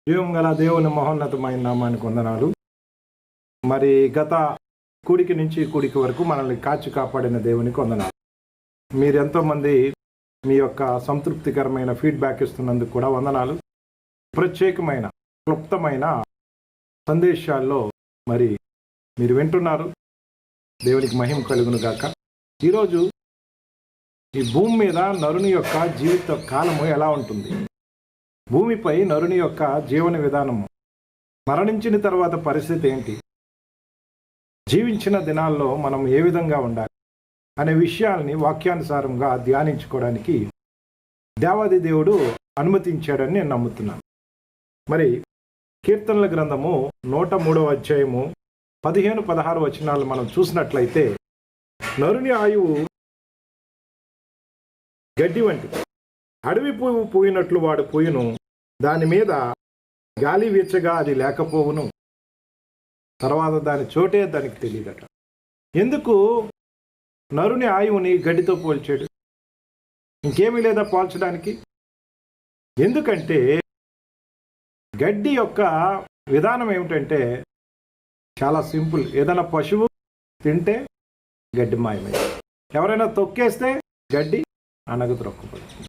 జీవం గల దేవుని మహోన్నతమైన నామానికి వందనాలు. మరి గత కూడికి నుంచి కూడికి వరకు మనల్ని కాచి కాపాడిన దేవునికి వందనాలు. మీరు ఎంతోమంది మీ యొక్క సంతృప్తికరమైన ఫీడ్బ్యాక్ ఇస్తున్నందుకు కూడా వందనాలు. ప్రత్యేకమైన క్లుప్తమైన సందేశాల్లో మరి మీరు వింటున్నారు. దేవునికి మహిమ కలుగును గాక. ఈరోజు ఈ భూమి మీద నరుని యొక్క జీవిత కాలము ఎలా ఉంటుంది, భూమిపై నరుని యొక్క జీవన విధానము, మరణించిన తర్వాత పరిస్థితి ఏంటి, జీవించిన దినాల్లో మనం ఏ విధంగా ఉండాలి అనే విషయాల్ని వాక్యానుసారంగా ధ్యానించుకోవడానికి దేవాది దేవుడు అనుమతించాడని నేను నమ్ముతున్నాను. మరి కీర్తనల గ్రంథము 103వ అధ్యాయము 15-16 వచనాలు మనం చూసినట్లయితే, నరుని ఆయువు గడ్డి వంటిది, అడవి పువ్వు పూయినట్లు వాడు పూయును, దాని మీద గాలి వీచగా అది లేకపోవును, తర్వాత దాని చోటే దానికి తెలియదట. ఎందుకు నరుని ఆయువుని గడ్డితో పోల్చాడు? ఇంకేమీ లేదా పోల్చడానికి? ఎందుకంటే గడ్డి యొక్క విధానం ఏమిటంటే చాలా సింపుల్. ఏదైనా పశువు తింటే గడ్డి మాయమైంది, ఎవరైనా తొక్కేస్తే గడ్డి అణగద్రొక్కబడుతుంది.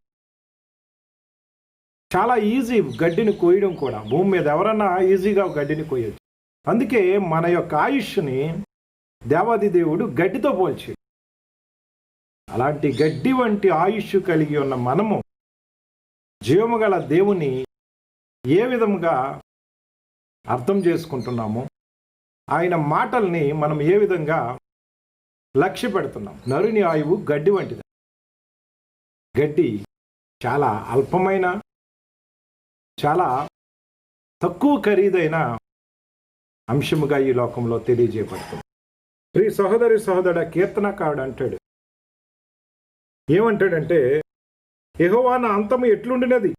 చాలా ఈజీ గడ్డిని కోయడం కూడా. భూమి మీద ఎవరన్నా ఈజీగా గడ్డిని కోయచ్చు. అందుకే మన యొక్క ఆయుష్ని దేవాది దేవుడు గడ్డితో పోల్చాడు. అలాంటి గడ్డి వంటి ఆయుష్ కలిగి ఉన్న మనము జీవము గల దేవుని ఏ విధంగా అర్థం చేసుకుంటున్నామో, ఆయన మాటల్ని మనం ఏ విధంగా లక్ష్య పెడుతున్నాం. నరుని ఆయువు గడ్డి వంటిది. గడ్డి చాలా అల్పమైన, చాలా తక్కువ ఖరీదైన అంశముగా ఈ లోకంలో తెలియజేయబడుతుంది. ప్రియ సహోదరి సహోదరుడ, కీర్తనకారుడు అంటాడు, ఏమంటాడంటే, యెహోవా నా అంతము ఎట్లుండినది,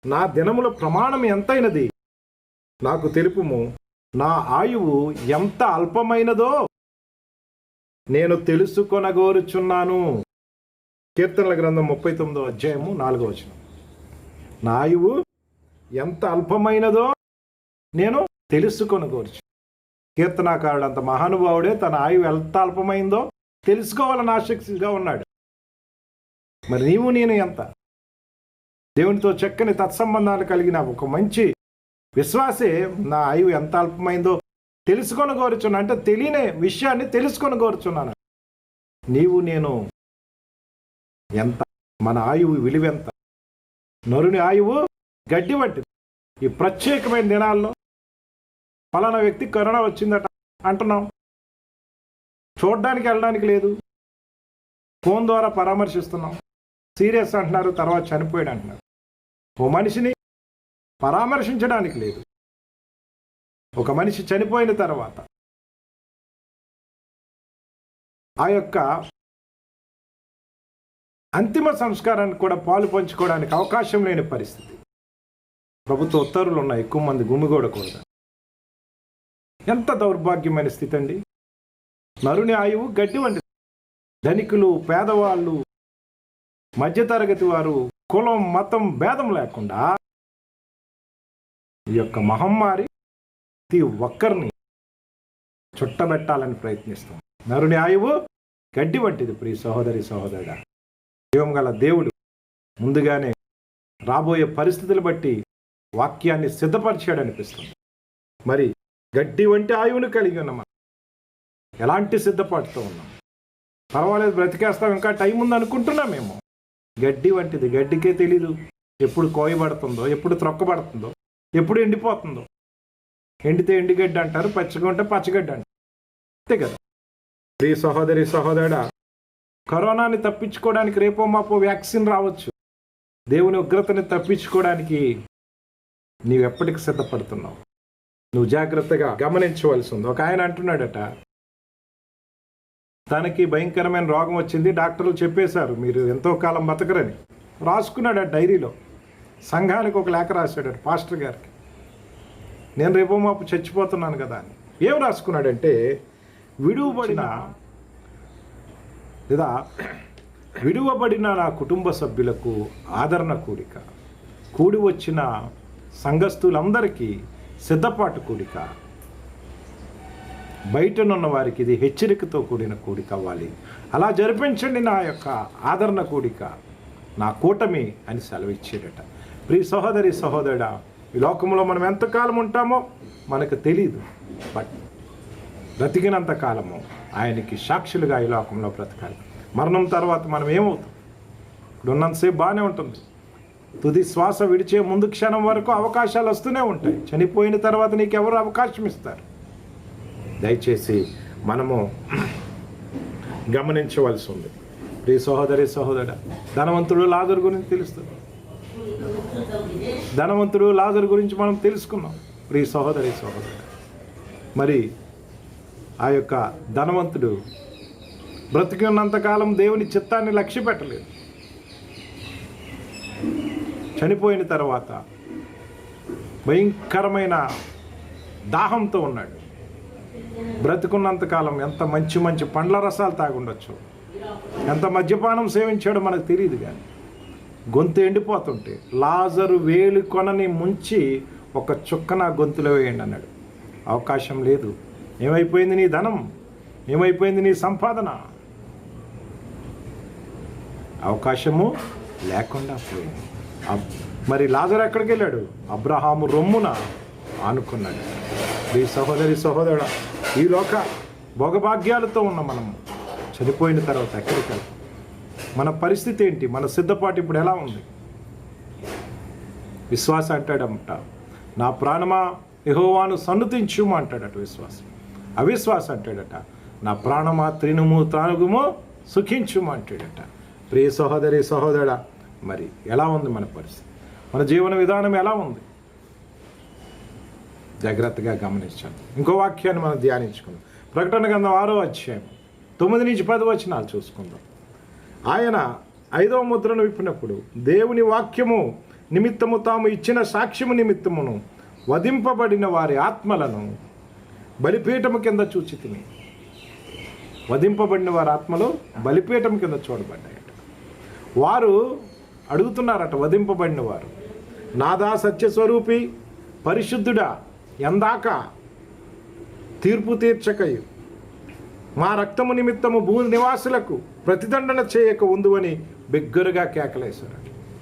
నా దినముల ప్రమాణం ఎంతైనది నాకు తెలుపుము, నా ఆయువు ఎంత అల్పమైనదో నేను తెలుసుకొనగోరుచున్నాను. కీర్తనల గ్రంథం 39వ అధ్యాయము 4వ వచనం. నా ఆయువు ఎంత అల్పమైనదో నేను తెలుసుకొనగోరుచు. కీర్తనాకారుడు అంత మహానుభావుడే తన ఆయువు ఎంత అల్పమైందో తెలుసుకోవాలని ఆసక్తిగా ఉన్నాడు. మరి నీవు నేను ఎంత? దేవునితో చక్కని తత్సంబంధాలు కలిగిన ఒక మంచి విశ్వాసే నా ఆయువు ఎంత అల్పమైందో తెలుసుకొని కోరుచున్నా అంటే తెలియని విషయాన్ని తెలుసుకొని కోరుచున్నాను. నీవు నేను ఎంత? మన ఆయువు విలువెంత? నరుని ఆయువు గడ్డి వంటిది. ఈ ప్రత్యేకమైన దినాల్లో ఫలానా వ్యక్తి కరోనా వచ్చిందట అంటున్నాం, చూడడానికి వెళ్ళడానికి లేదు, ఫోన్ ద్వారా పరామర్శిస్తున్నాం, సీరియస్ అంటున్నారు, తర్వాత చనిపోయాడు అంటున్నారు. ఓ మనిషిని పరామర్శించడానికి లేదు. ఒక మనిషి చనిపోయిన తర్వాత ఆ యొక్క అంతిమ సంస్కారాన్ని కూడా పాలు పంచుకోవడానికి అవకాశం లేని పరిస్థితి. ప్రభుత్వ ఉత్తర్వులు ఉన్నాయి, ఎక్కువ మంది గుమిగూడకూడదు. ఎంత దౌర్భాగ్యమైన స్థితి అండి. నరుని ఆయువు గడ్డి వంటిది. ధనికులు, పేదవాళ్ళు, మధ్యతరగతి వారు, కులం, మతం భేదం లేకుండా ఈ యొక్క మహమ్మారి ప్రతి ఒక్కరిని చుట్టబెట్టాలని ప్రయత్నిస్తాం. నరుని ఆయువు గడ్డి వంటిది. ప్రియ సహోదరి సహోదరుడా, జీవం గల దేవుడు ముందుగానే రాబోయే పరిస్థితులు బట్టి వాక్యాన్ని సిద్ధపరిచాడు అనిపిస్తుంది. మరి గడ్డి వంటి ఆయువును కలిగి ఉన్నాం. ఎలాంటి సిద్ధపాటుతో ఉన్నాం? పర్వాలేదు, బ్రతికేస్తాం, ఇంకా టైం ఉంది అనుకుంటున్నామేమో. గడ్డి వంటిది. గడ్డికే తెలీదు ఎప్పుడు కోయబడుతుందో, ఎప్పుడు త్రొక్కబడుతుందో, ఎప్పుడు ఎండిపోతుందో. ఎండితే ఎండిగడ్డి అంటారు, పచ్చిగా ఉంటే పచ్చగడ్డి అంటారు. అంతే కదా. ప్రియ సహోదరి సహోదరుడా, కరోనాని తప్పించుకోవడానికి రేపో మాపో వ్యాక్సిన్ రావచ్చు. దేవుని ఉగ్రతని తప్పించుకోవడానికి నీవెప్పటికి సిద్ధపడుతున్నావు? నువ్వు జాగ్రత్తగా గమనించవలసి ఉంది. ఒక ఆయన అంటున్నాడట, తనకి భయంకరమైన రోగం వచ్చింది, డాక్టర్లు చెప్పేశారు మీరు ఎంతో కాలం బతకరని. రాసుకున్నాడు ఆ డైరీలో. సంఘానికి ఒక లేఖ రాశాడు పాస్టర్ గారికి, నేను రేపో మాపు చచ్చిపోతున్నాను కదా అని. ఏం రాసుకున్నాడంటే, విడువబడిన నా కుటుంబ సభ్యులకు ఆదరణ కూడిక, కూడి వచ్చిన సంఘస్థులందరికీ సిద్ధపాటు కూడిక, బయటనున్న వారికి ఇది హెచ్చరికతో కూడిన కూడిక అవ్వాలి. అలా జరిపించండి నా యొక్క ఆదరణ కూడిక, నా కూటమి అని సెలవిచ్చాడట. ప్రియ సహోదరి సహోదరుడా, ఈ లోకంలో మనం ఎంతకాలం ఉంటామో మనకు తెలియదు. బట్ బ్రతికినంత కాలము ఆయనకి సాక్షులుగా ఈ లోకంలో బ్రతకాలి. మరణం తర్వాత మనం ఏమవుతాం? ఇప్పుడు ఉన్నంతసేపు బాగానే ఉంటుంది. తుది శ్వాస విడిచే ముందు క్షణం వరకు అవకాశాలు వస్తూనే ఉంటాయి. చనిపోయిన తర్వాత నీకు ఎవరు అవకాశం ఇస్తారు? దయచేసి మనము గమనించవలసి ఉంది. ప్రియ సహోదరి సహోదరుడా, ధనవంతుడు లాజరు గురించి తెలుస్తుంది. ధనవంతుడు లాజరు గురించి మనం తెలుసుకున్నాం. ప్రియ సహోదరి సహోదరుడా, మరి ఆ యొక్క ధనవంతుడు బ్రతికి ఉన్నంతకాలం దేవుని చిత్తాన్ని లక్ష్య పెట్టలేదు. చనిపోయిన తర్వాత భయంకరమైన దాహంతో ఉన్నాడు. బ్రతికున్నంతకాలం ఎంత మంచి మంచి పండ్ల రసాలు తాగుండొచ్చు, ఎంత మద్యపానం సేవించాడో మనకు తెలియదు. కానీ గొంతు ఎండిపోతుంటే లాజరు వేలి కొనని ముంచి ఒక చుక్క నా గొంతులో వేయండి అన్నాడు. అవకాశం లేదు. ఏమైపోయింది నీ ధనం? ఏమైపోయింది నీ సంపాదన? అవకాశము లేకుండా పోయింది. మరి లాజరు ఎక్కడికి వెళ్ళాడు? అబ్రహాము రొమ్మున ఆనుకున్నాడు. ఈ సహోదరి సహోదరుడా, ఈ లోక భోగభాగ్యాలతో ఉన్న మనం చనిపోయిన తర్వాత ఎక్కడికి వెళ్తాం? మన పరిస్థితి ఏంటి? మన సిద్ధపాటు ఇప్పుడు ఎలా ఉంది? విశ్వాస అంటాడట, నా ప్రాణమా యెహోవాను సన్నుతించుము అంటాడట విశ్వాసం. అవిశ్వాసం అంటాడట, నా ప్రాణమా త్రినుము త్రాగుము సుఖించుము అంటాడట. ప్రియ సహోదరి సహోదరుడా, మరి ఎలా ఉంది మన పరిస్థితి? మన జీవన విధానం ఎలా ఉంది? జాగ్రత్తగా గమనించాలి. ఇంకో వాక్యాన్ని మనం ధ్యానించుకుందాం. ప్రకటన గ్రంథం 6వ అధ్యాయం 9 నుంచి 10 వచనాలు చూసుకుందాం. ఆయన 5వ ముద్రను విప్పినప్పుడు దేవుని వాక్యము నిమిత్తము తాము ఇచ్చిన సాక్ష్యము నిమిత్తమును వధింపబడిన వారి ఆత్మలను బలిపీఠము కింద చూచితిని. వధింపబడిన వారి ఆత్మలు బలిపీఠం కింద చూడబడ్డాయట. వారు అడుగుతున్నారట, వధింపబడిన వారు, నాదా సత్యస్వరూపి పరిశుద్ధుడా, ఎందాక తీర్పు తీర్చకయు మా రక్తము నిమిత్తము భూ నివాసులకు ప్రతిదండన చేయక ఉందువని బిగ్గరగా కేకలేశారు.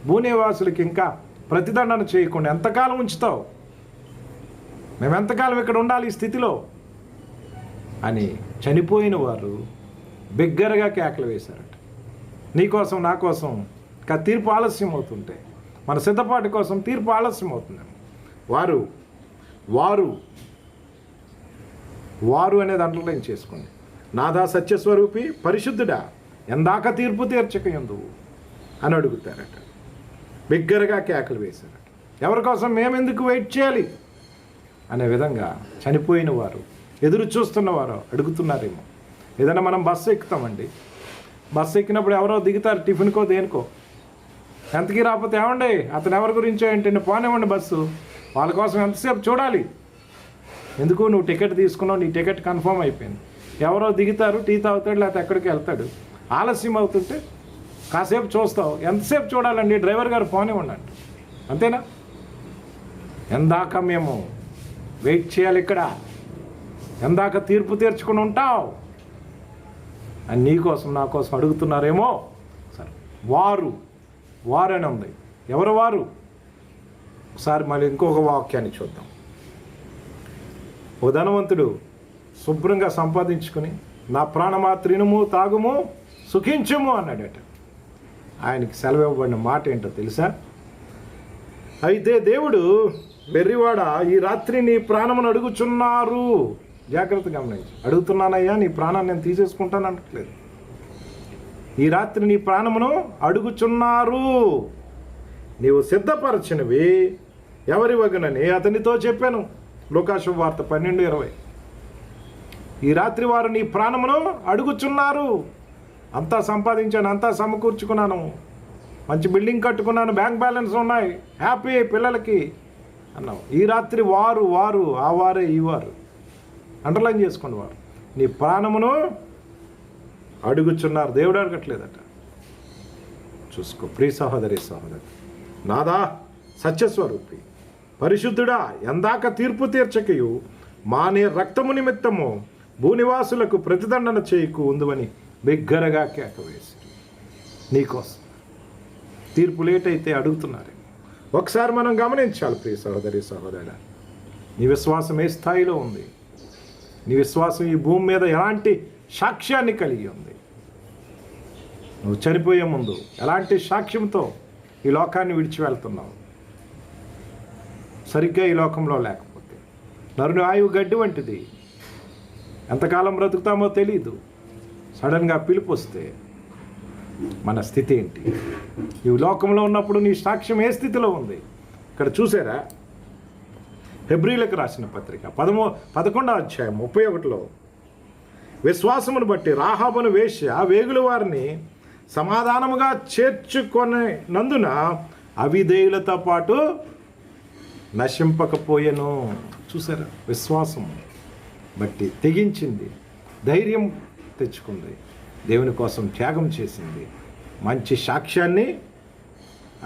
భూనివాసులకి ఇంకా ప్రతిదండన చేయకుండా ఎంతకాలం ఉంచుతావు? మేము ఎంతకాలం ఇక్కడ ఉండాలి ఈ స్థితిలో అని చనిపోయిన వారు బిగ్గరగా కేకలు వేశారట. నీకోసం నా కోసం ఇంకా తీర్పు ఆలస్యం అవుతుంటే, మన సిద్ధపాటు కోసం తీర్పు ఆలస్యం అవుతుందేమో. వారు వారు వారు అనేది అండర్లైన్ చేసుకోండి. నాదా సత్యస్వరూపి పరిశుద్ధుడా, ఎందాక తీర్పు తీర్చకయందువు అని అడుగుతారట. బిగ్గరగా కేకలు వేశారట. ఎవరి కోసం మేమెందుకు వెయిట్ చేయాలి అనే విధంగా చనిపోయిన వారు, ఎదురు చూస్తున్నవారు అడుగుతున్నారేమో. ఏదైనా మనం బస్సు ఎక్కుతామండి, బస్సు ఎక్కినప్పుడు ఎవరో దిగుతారు, టిఫిన్కో దేనికో. ఎంతకీ రాకపోతే ఏమండి అతను ఎవరి గురించో ఏంటంటే పోనివ్వండి బస్సు, వాళ్ళ కోసం ఎంతసేపు చూడాలి? ఎందుకు? నువ్వు టికెట్ తీసుకున్నావు, నీ టికెట్ కన్ఫర్మ్ అయిపోయింది. ఎవరో దిగుతారు, టీ తాగుతాడు, లేకపోతే ఎక్కడికి వెళ్తాడు. ఆలస్యం అవుతుంటే కాసేపు చూస్తావు. ఎంతసేపు చూడాలండి? డ్రైవర్ గారు పోనివ్వండి అంట. అంతేనా? ఎందాక మేము వెయిట్ చేయాలి ఇక్కడ? ఎందాక తీర్పు తీర్చుకుని ఉంటావు అని నీకోసం నా కోసం అడుగుతున్నారేమో. సరే, వారు అని ఉంది. ఎవరు వారు? ఒకసారి మళ్ళీ ఇంకొక వాక్యాన్ని చూద్దాం. ఓ ధనవంతుడు శుభ్రంగా సంపాదించుకుని నా ప్రాణమా త్రినుము తాగుము సుఖించుము అన్నాడట. ఆయనకి సెలవు ఇవ్వబడిన మాట ఏంటో తెలుసా? అయితే దేవుడు, వెర్రివాడ, ఈ రాత్రి నీ ప్రాణమును అడుగుచున్నారు. జాగ్రత్త గమనించి, అడుగుతున్నానయ్యా నీ ప్రాణాన్ని నేను తీసేసుకుంటాను అనట్లేదు. ఈ రాత్రి నీ ప్రాణమును అడుగుచున్నారు. నీవు సిద్ధపరచినవి ఎవరి వగనని అతనితో చెప్పాను. లూకాసు వార్త 12:20. ఈ రాత్రి వారు నీ ప్రాణమును అడుగుచున్నారు. అంతా సంపాదించాను, అంతా సమకూర్చుకున్నాను, మంచి బిల్డింగ్ కట్టుకున్నాను, బ్యాంక్ బ్యాలెన్స్ ఉన్నాయి, హ్యాపీ పిల్లలకి అన్నావు. ఈ రాత్రి వారు ఆ వారే ఈ వారు అండర్లైన్ చేసుకోండి. వారు నీ ప్రాణమును అడుగుచున్నారు. దేవుడు అడగట్లేదట. చూసుకో ప్రియ సహోదరి సహోదరి, నాదా సత్యస్వరూపి పరిశుద్ధుడా, ఎందాక తీర్పు తీర్చకయు మానే రక్తము నిమిత్తము భూనివాసులకు ప్రతిదండన చేయకు ఉందువని బిగ్గరగా కేకవేసి నీకోసం తీర్పు లేట్ అయితే అడుగుతున్నారు. ఒకసారి మనం గమనించాలి ప్రియ సహోదరి సహోదరుడా, నీ విశ్వాసం ఏ స్థాయిలో ఉంది? నీ విశ్వాసం ఈ భూమి మీద ఎలాంటి సాక్ష్యాన్ని కలిగి ఉంది? నువ్వు చనిపోయే ముందు ఎలాంటి సాక్ష్యంతో ఈ లోకాన్ని విడిచి వెళ్తున్నావు? సరిగ్గా ఈ లోకంలో లేకపోతే నరుని ఆయువు గడ్డి వంటిది. ఎంతకాలం బ్రతుకుతామో తెలీదు. సడన్గా పిలుపు వస్తే మన స్థితి ఏంటి? ఈ లోకంలో ఉన్నప్పుడు నీ సాక్ష్యం ఏ స్థితిలో ఉంది? ఇక్కడ చూసారా, హెబ్రీలకు రాసిన పత్రిక 11వ అధ్యాయం 31లో విశ్వాసమును బట్టి రాహాబును వేశ్య వేగుల వారిని సమాధానముగా చేర్చుకొనందున అవిధేయులతో పాటు నశింపకపోయెను. చూసారా, విశ్వాసం బట్టి తెగించింది, ధైర్యం తెచ్చుకుంది, దేవుని కోసం త్యాగం చేసింది, మంచి సాక్ష్యాన్ని.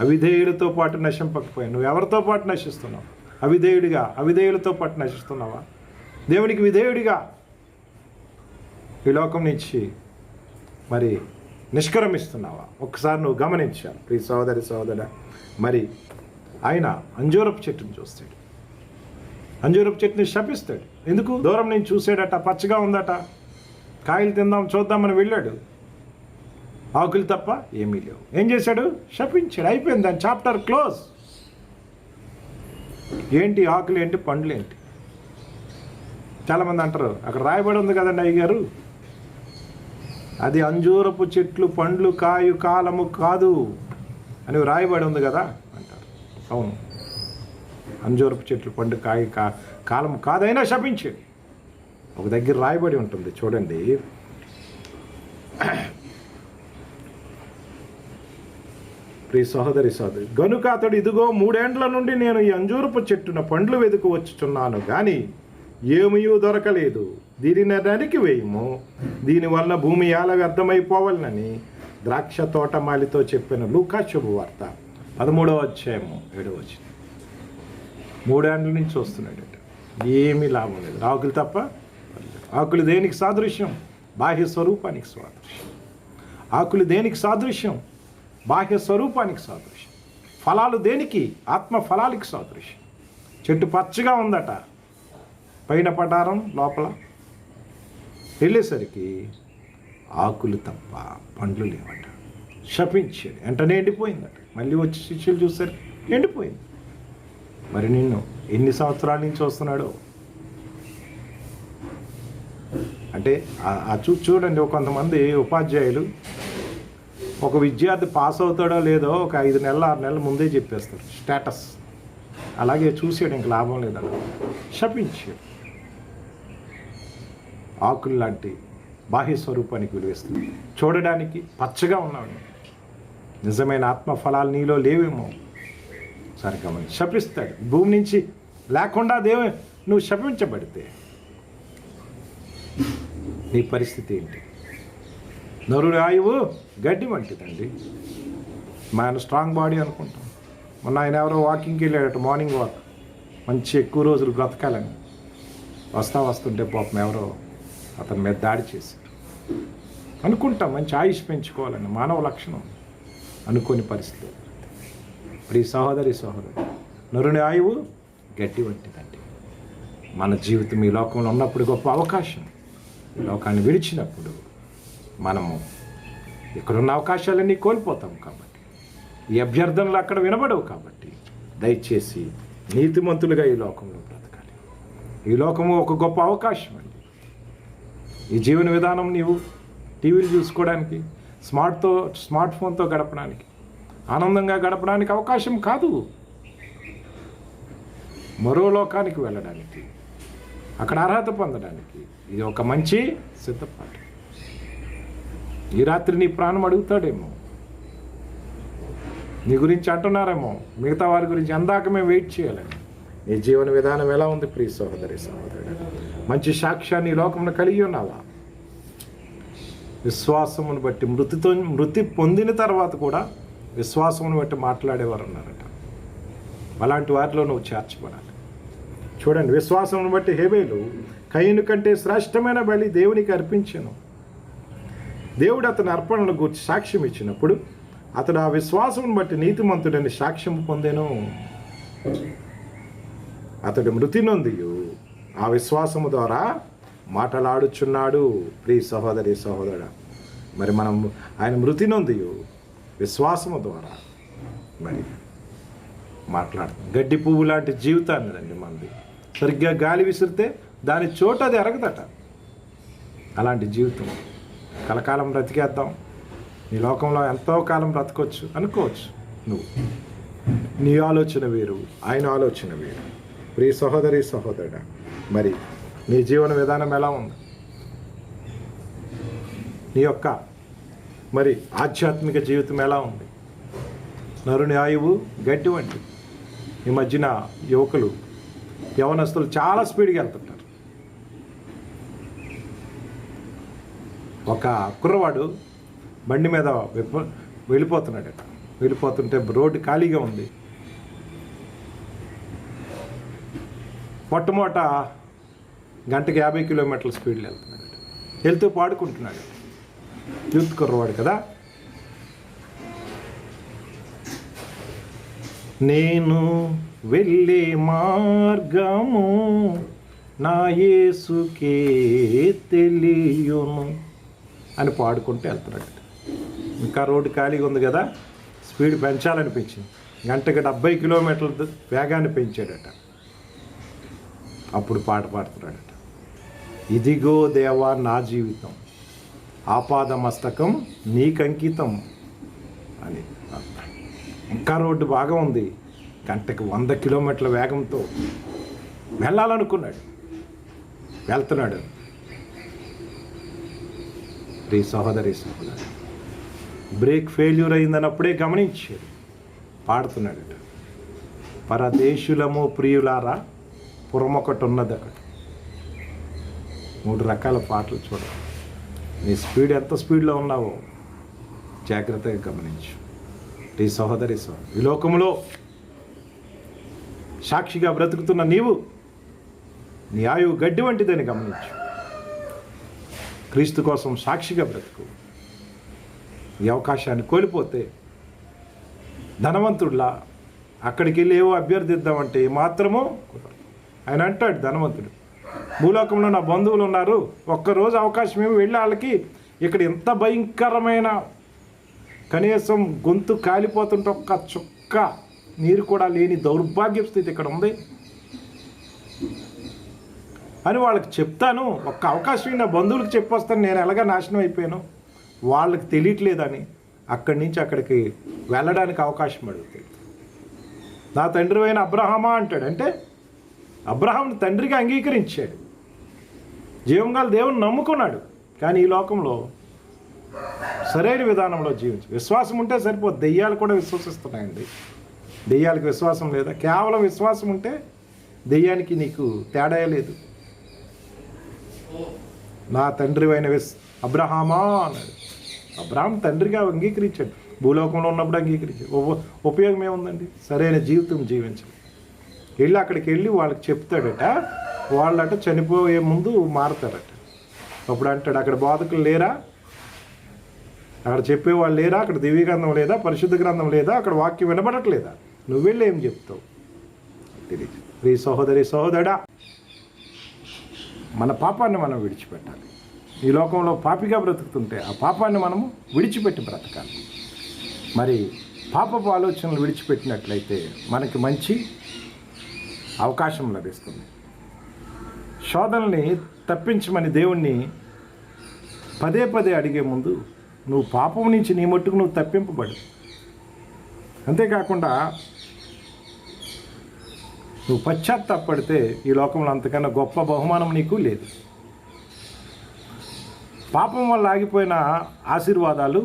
అవిధేయులతో పాటు నశింపకపోయాను. నువ్వు ఎవరితో పాటు నశిస్తున్నావు? అవిధేయులతో పాటు నశిస్తున్నావా? దేవునికి విధేయుడిగా ఈ లోకం నుంచి మరి నిష్క్రమిస్తున్నావా? ఒక్కసారి నువ్వు గమనించాలి ప్రియ సహోదరి సహోదరా. మరి ఆయన అంజూరపు చెట్టును చూస్తాడు, అంజూరపు చెట్టుని శపిస్తాడు. ఎందుకు? దూరం నుంచి చూసాడట, పచ్చగా ఉందట, కాయలు తిందాం చూద్దామని వెళ్ళాడు, ఆకులు తప్ప ఏమీ లేవు. ఏం చేశాడు? శపించాడు. అయిపోయింది, దాని చాప్టర్ క్లోజ్. ఏంటి ఆకులు ఏంటి, పండ్లు ఏంటి? చాలామంది అంటారు, అక్కడ రాయబడి ఉంది కదండి అయ్యగారు, అది అంజూరపు చెట్లు పండ్లు కాయు కాలము కాదు అని రాయబడి ఉంది కదా అంటారు. అవును, అంజూరపు చెట్లు పండు కాయు కాలము కాదైనా శపించాడు. ఒక దగ్గర రాయబడి ఉంటుంది చూడండి, ప్రియ సహోదరి సహోదరి, గనుక అతడు ఇదిగో 3 ఏండ్ల నుండి నేను ఈ అంజూరపు చెట్టున పండ్లు వెతుకు వచ్చుచున్నాను, కానీ ఏమీ దొరకలేదు. దీనిని నరికి వేయము, దీనివల్ల భూమి ఎలా వ్యర్థమైపోవాలని ద్రాక్ష తోటమాలితో చెప్పిన లూకా శుభవార్త 13వ అధ్యాయము 7వ వచనం. 3 ఏండ్ల నుంచి వస్తున్నాడట, ఏమీ లాభం లేదు, ఆకులు తప్ప. ఆకులు దేనికి సాదృశ్యం? బాహ్య స్వరూపానికి సాదృశ్యం. ఆకులు దేనికి సాదృశ్యం? బాహ్య స్వరూపానికి సాదృశ్యం. ఫలాలు దేనికి? ఆత్మ ఫలాలకి సాదృశ్యం. చెట్టు పచ్చగా ఉందట, పైన పటారం, లోపల వెళ్ళేసరికి ఆకులు తప్ప పండ్లు లేవట. శపించాడు, వెంటనే ఎండిపోయిందట. మళ్ళీ వచ్చి శిష్యులు చూస్తారు, ఎండిపోయింది. మరి నిన్ను ఎన్ని సంవత్సరాల నుంచి వస్తున్నాడో అంటే చూడండి. కొంతమంది ఉపాధ్యాయులు ఒక విద్యార్థి పాస్ అవుతాడో లేదో ఒక 5 నెలలు 6 నెలల ముందే చెప్పేస్తారు స్టేటస్. అలాగే చూసాడు, ఇంక లాభం లేదన్న, శపించాడు. ఆకులు లాంటి బాహ్య స్వరూపానికి విలువేస్తుంది. చూడడానికి పచ్చగా ఉన్నాడు, నిజమైన ఆత్మ ఫలాలు నీలో లేవేమో. సరిగమని శపిస్తాడు. భూమి నుంచి లేకుండా నువ్వు శపించబడితే నీ పరిస్థితి ఏంటి? నరుడి ఆయువు గడ్డి వంటిదండి. మన స్ట్రాంగ్ బాడీ అనుకుంటాం. మొన్న ఆయన ఎవరో వాకింగ్కి వెళ్ళాడట, మార్నింగ్ వాక్, మంచి ఎక్కువ రోజులు బ్రతకాలని. వస్తుంటే పాపం ఎవరో అతని మీద దాడి చేశారు. అనుకుంటాం మంచి ఆయుష్ పెంచుకోవాలని, మానవ లక్షణం. అనుకోని పరిస్థితి. ప్రియ సహోదరి సహోదరు, నరుని ఆయువు గడ్డి వంటిదండి. మన జీవితం ఈ లోకంలో ఉన్నప్పుడు గొప్ప అవకాశం. ఈ లోకాన్ని విడిచినప్పుడు మనము ఇక్కడున్న అవకాశాలన్నీ కోల్పోతాం. కాబట్టి ఈ అభ్యర్థనలు అక్కడ వినబడవు. కాబట్టి దయచేసి నీతిమంతులుగా ఈ లోకంలో బ్రతకాలి. ఈ లోకము ఒక గొప్ప అవకాశం అండి. ఈ జీవన విధానం నీవు టీవీలు చూసుకోవడానికి, స్మార్ట్ ఫోన్తో గడపడానికి, ఆనందంగా గడపడానికి అవకాశం కాదు. మరో లోకానికి వెళ్ళడానికి, అక్కడ అర్హత పొందడానికి ఇది ఒక మంచి సిద్ధపాటు. ఈ రాత్రి నీ ప్రాణం అడుగుతాడేమో, నీ గురించి అంటున్నారేమో, మిగతా వారి గురించి అందాక మేము వెయిట్ చేయాలని. నీ జీవన విధానం ఎలా ఉంది ప్రియ సహోదరి సహోదరుడు? మంచి సాక్ష్యాన్ని ఈ లోకంలో కలిగి ఉన్నావా? విశ్వాసమును బట్టి మృతి పొందిన తర్వాత కూడా విశ్వాసమును బట్టి మాట్లాడేవారు ఉన్నారట. అలాంటి వారిలో నువ్వు చేర్చబడాలి. చూడండి, విశ్వాసం బట్టి హేబేలు కయీను కంటే శ్రేష్టమైన బలి దేవునికి అర్పించెను. దేవుడు అతని అర్పణను గురించి సాక్ష్యం ఇచ్చినప్పుడు అతడు ఆ విశ్వాసం బట్టి నీతిమంతుడని సాక్ష్యం పొందెను. అతడు మృతి నొందియు ఆ విశ్వాసము ద్వారా మాటలాడుచున్నాడు. ప్రియ సహోదరి సహోదరుడా, మరి మనం ఆయన మృతి నొందియు విశ్వాసము ద్వారా మరి మాట్లాడుతాం. గడ్డి పువ్వు లాంటి జీవితాన్ని రండి మనది. సరిగ్గా గాలి విసిరితే దాని చోట అది ఎరగదట. అలాంటి జీవితం కలకాలం బ్రతికేద్దాం, నీ లోకంలో ఎంతో కాలం బ్రతకొచ్చు అనుకోవచ్చు. నువ్వు నీ ఆలోచన వేరు, ఆయన ఆలోచన వేరు. ప్రియ సహోదరి సహోదరుడా, మరి నీ జీవన విధానం ఎలా ఉంది? నీ యొక్క మరి ఆధ్యాత్మిక జీవితం ఎలా ఉంది? నరుని ఆయువు గడ్డి వంటి. ఈ మధ్యన యువకులు యవనస్తులు చాలా స్పీడ్గా వెళ్తుంటారు. ఒక కుర్రవాడు బండి మీద వెళ్ళిపోతున్నాడట. వెళ్ళిపోతుంటే రోడ్డు ఖాళీగా ఉంది. మొట్టమొదట గంటకి 50 కిలోమీటర్ల స్పీడ్లో వెళ్తున్నాడట. వెళ్తూ పాడుకుంటున్నాడు. యూత్ కుర్రవాడు కదా. నేను వెళ్ళే మార్గము నా యేసుకే తెలియును అని పాడుకుంటూ వెళ్తున్నాడు. ఇంకా రోడ్డు ఖాళీగా ఉంది కదా, స్పీడ్ పెంచాలనిపించింది. గంటకి 70 కిలోమీటర్ల వేగాన్ని పెంచాడట. అప్పుడు పాట పాడుతున్నాడట. ఇదిగో దేవా నా జీవితం, ఆపాద మస్తకం నీకంకితం అని. ఇంకా రోడ్డు బాగా ఉంది. గంటకి 100 కిలోమీటర్ల వేగంతో వెళ్ళాలనుకున్నాడు. వెళ్తున్నాడు. రీ సహోదరి సహోదరు, బ్రేక్ ఫెయిల్యూర్ అయిందన్నప్పుడే గమనించాడు. పాడుతున్నాడట. పరదేశులము ప్రియులారా పురమొకటి ఉన్నది అక్కడ. 3 రకాల పాటలు చూడాలి. నీ స్పీడ్ ఎంత స్పీడ్లో ఉన్నావో జాగ్రత్తగా గమనించు. నీ సహోదరి సహోదరు, ఈ లోకంలో సాక్షిగా బ్రతుకుతున్న నీవు నీ ఆయువు గడ్డి వంటిదని గమనించు. క్రీస్తు కోసం సాక్షిగా బ్రతుకు. ఈ అవకాశాన్ని కోల్పోతే ధనవంతుడిలా అక్కడికి వెళ్ళి ఏవో అభ్యర్థిద్దామంటే మాత్రమో ఆయన అంటాడు ధనవంతుడు, భూలోకంలో నా బంధువులు ఉన్నారు, ఒక్కరోజు అవకాశం ఏమి వెళ్ళి వాళ్ళకి ఇక్కడ ఎంత భయంకరమైన కనీసం గొంతు కాలిపోతుంటే ఒక్క చుక్క నీరు కూడా లేని దౌర్భాగ్య స్థితి ఇక్కడ ఉంది అని వాళ్ళకి చెప్తాను. ఒక్క అవకాశం నా బంధువులకు చెప్పొస్తాను, నేను ఎలాగా నాశనం అయిపోయాను, వాళ్ళకి తెలియట్లేదని అక్కడి నుంచి అక్కడికి వెళ్ళడానికి అవకాశం అడుగుతాడు. నా తండ్రి అయిన అబ్రహామా అంటాడు. అంటే అబ్రహాంని తండ్రిగా అంగీకరించాడు. జీవంగల దేవుని నమ్ముకున్నాడు. కానీ ఈ లోకంలో సరైన విధానంలో జీవించు. విశ్వాసం ఉంటే సరిపోదు. దెయ్యాలు కూడా విశ్వసిస్తున్నాయండి. దెయ్యాలకు విశ్వాసం లేదా? కేవలం విశ్వాసం ఉంటే దెయ్యానికి నీకు తేడా లేదు. నా తండ్రి అయిన అబ్రహామా అన్నాడు. అబ్రహాం తండ్రిగా అంగీకరించాడు. భూలోకంలో ఉన్నప్పుడు అంగీకరించాడు. ఉపయోగం ఏముందండి? సరైన జీవితం జీవించాలి. వెళ్ళి అక్కడికి వెళ్ళి వాళ్ళకి చెప్తాడట. వాళ్ళట చనిపోయే ముందు మారతారట. అప్పుడు అంటాడు, అక్కడ బోధకులు లేరా, అక్కడ చెప్పేవాళ్ళు లేరా, అక్కడ దివ్య గ్రంథం లేదా, పరిశుద్ధ గ్రంథం లేదా, అక్కడ వాక్యం వినబడట్లేదా, నువ్వు వెళ్ళి ఏం చెప్తావు? తెలియదు. ప్రియ సహోదరి సహోదరుడా, మన పాపాన్ని మనం విడిచిపెట్టాలి. ఈ లోకంలో పాపిగా బ్రతుకుతుంటే ఆ పాపాన్ని మనము విడిచిపెట్టి బ్రతకాలి. మరి పాపపు ఆలోచనలు విడిచిపెట్టినట్లయితే మనకి మంచి అవకాశం లభిస్తుంది. శోధనల్ని తప్పించమని దేవుణ్ణి పదే పదే అడిగే ముందు నువ్వు పాపం నుంచి నీ మట్టుకు నువ్వు తప్పింపబడు. అంతేకాకుండా నువ్వు పశ్చాత్తాపడితే ఈ లోకంలో అంతకన్నా గొప్ప బహుమానం నీకు లేదు. పాపం వల్ల ఆగిపోయిన ఆశీర్వాదాలు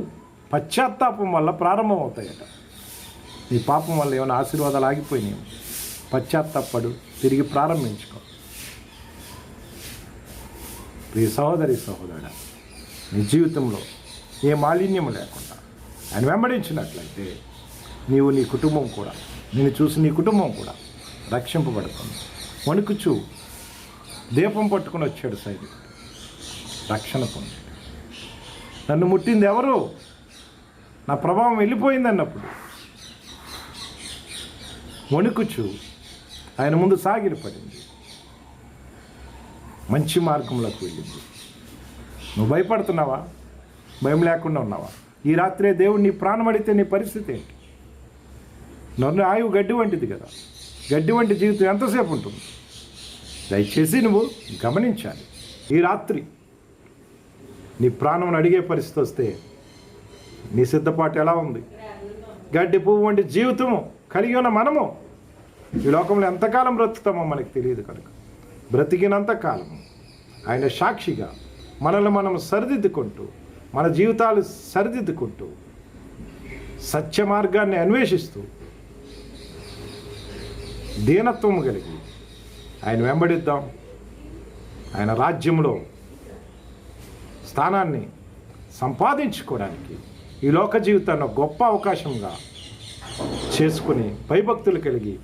పశ్చాత్తాపం వల్ల ప్రారంభమవుతాయట. నీ పాపం వల్ల ఏమైనా ఆశీర్వాదాలు ఆగిపోయినాయి, పశ్చాత్తాపడు, తిరిగి ప్రారంభించుకో. ప్రియ సహోదరి సహోదరుడా, నీ జీవితంలో ఏ మాలిన్యం లేకుండా ఆయన వెంబడించినట్లయితే నీవు నీ కుటుంబం కూడా, నిన్ను చూసి నీ కుటుంబం కూడా రక్షింపబడుతుంది. వణుకుచు దీపం పట్టుకుని వచ్చాడు సైనికుడు, రక్షణ పొందాడు. నన్ను ముట్టింది ఎవరు, నా ప్రభావం వెళ్ళిపోయింది అన్నప్పుడు వణుకుచు ఆయన ముందు సాగిలపడింది, మంచి మార్గంలోకి వెళ్ళింది. నువ్వు భయపడుతున్నావా? భయం లేకుండా ఉన్నావా? ఈ రాత్రే దేవుడు నీ ప్రాణం అడిగితే నీ పరిస్థితి ఏంటి? నన్ను ఆయువు గడ్డి వంటిది కదా, గడ్డి వంటి జీవితం ఎంతసేపు ఉంటుంది? దయచేసి నువ్వు గమనించాలి. ఈ రాత్రి నీ ప్రాణం అడిగే పరిస్థితి వస్తే నీ సిద్ధపాటు ఎలా ఉంది? గడ్డి పువ్వు వంటి జీవితము కలిగి ఉన్న మనము ఈ లోకంలో ఎంతకాలం బ్రతుకుతామో మనకు తెలియదు. కనుక బ్రతికినంత కాలము ఆయన సాక్షిగా మనల్ని మనం సరిదిద్దుకుంటూ, మన జీవితాలు సరిదిద్దుకుంటూ, సత్య మార్గాన్ని అన్వేషిస్తూ, దీనత్వం కలిగి ఆయన వెంబడిద్దాం. ఆయన రాజ్యంలో స్థానాన్ని సంపాదించుకోవడానికి ఈ లోక జీవితాన్ని గొప్ప అవకాశంగా చేసుకుని భయభక్తులు కలిగి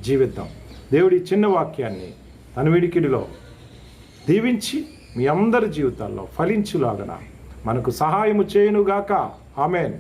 జీవిద్దాం. దేవుడి చిన్న వాక్యాన్ని తన విడికిడిలో దీవించి మీ అందరి జీవితాల్లో ఫలించులాగన మనకు సహాయము చేయునుగాక. ఆమేన్.